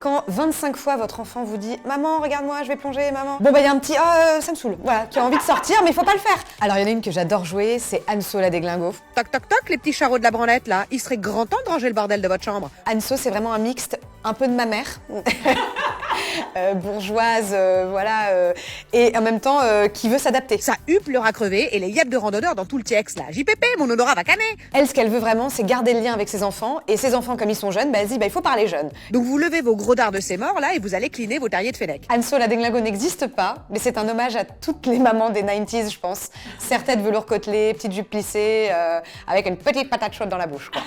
Quand 25 fois votre enfant vous dit « Maman, regarde-moi, je vais plonger, maman ». Bon bah il y a un petit « Ah, ça me saoule », voilà, qui a envie de sortir, mais il faut pas le faire. Alors il y en a une que j'adore jouer, c'est Anso la déglingo. Toc toc toc, les petits charros de la branlette là, il serait grand temps de ranger le bordel de votre chambre. Anso, c'est vraiment un mixte, un peu de ma mère. Bourgeoise, voilà, et en même temps qui veut s'adapter. Ça huppe le rat crevé et les yaps de randonneurs dans tout le TX là. JPP, mon odorat va canner. Elle, ce qu'elle veut vraiment, c'est garder le lien avec ses enfants, et ses enfants, comme ils sont jeunes, bah, elle se dit, bah, il faut parler jeune. Donc vous levez vos gros dards de ces morts là et vous allez cliner vos terriers de Fennec. Anso la déglingo n'existe pas, mais c'est un hommage à toutes les mamans des 90s, je pense. Serre-tête velours côtelé, petite jupe plissée, avec une petite patate chaude dans la bouche, quoi.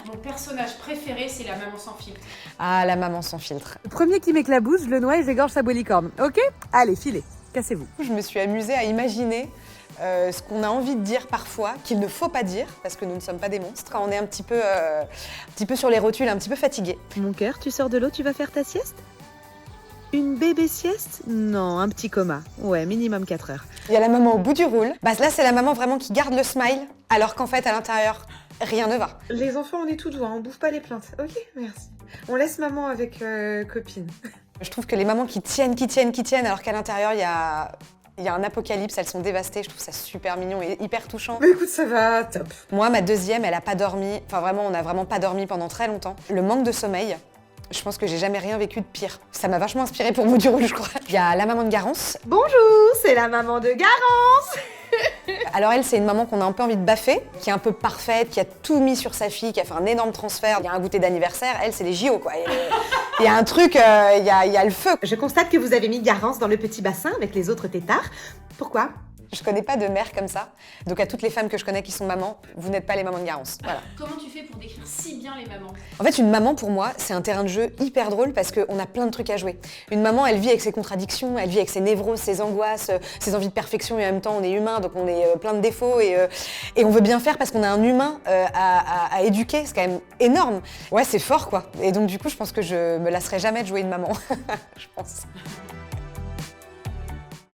Mon personnage préféré, c'est la maman sans filtre. Ah, la maman sans filtre. Le premier qui m'éclabousse, je le noie et j'égorge sa licorne. Ok? Allez, filez, cassez-vous. Je me suis amusée à imaginer ce qu'on a envie de dire parfois, qu'il ne faut pas dire, parce que nous ne sommes pas des monstres, quand on est un petit peu sur les rotules, un petit peu fatigué. Mon cœur, tu sors de l'eau, tu vas faire ta sieste? Une bébé sieste? Non, un petit coma. Ouais, minimum 4 heures. Il y a la maman au bout du roule. Bah, là, c'est la maman vraiment qui garde le smile, alors qu'en fait, à l'intérieur, rien ne va. Les enfants, on est tout doux, on bouffe pas les plaintes. Ok, merci. On laisse maman avec copine. Je trouve que les mamans qui tiennent, alors qu'à l'intérieur, il y a un apocalypse, elles sont dévastées. Je trouve ça super mignon et hyper touchant. Bah écoute, ça va, top. Moi, ma deuxième, elle a pas dormi. Enfin, vraiment, on a vraiment pas dormi pendant très longtemps. Le manque de sommeil. Je pense que j'ai jamais rien vécu de pire. Ça m'a vachement inspirée pour Bout du Roule, je crois. Il y a la maman de Garance. Bonjour, c'est la maman de Garance. Alors elle, c'est une maman qu'on a un peu envie de baffer, qui est un peu parfaite, qui a tout mis sur sa fille, qui a fait un énorme transfert. Il y a un goûter d'anniversaire, elle, c'est les JO, quoi. Il y a un truc, il y a le feu. Je constate que vous avez mis Garance dans le petit bassin avec les autres têtards. Pourquoi? Je connais pas de mère comme ça. Donc à toutes les femmes que je connais qui sont mamans, vous n'êtes pas les mamans de Garance. Voilà. Comment tu fais pour décrire si bien les mamans? En fait, une maman, pour moi, c'est un terrain de jeu hyper drôle parce qu'on a plein de trucs à jouer. Une maman, elle vit avec ses contradictions, elle vit avec ses névroses, ses angoisses, ses envies de perfection, et en même temps, on est humain, donc on est plein de défauts, et on veut bien faire parce qu'on a un humain à éduquer. C'est quand même énorme. Ouais, c'est fort, quoi. Et donc, du coup, je pense que je me lasserai jamais de jouer une maman. Je pense.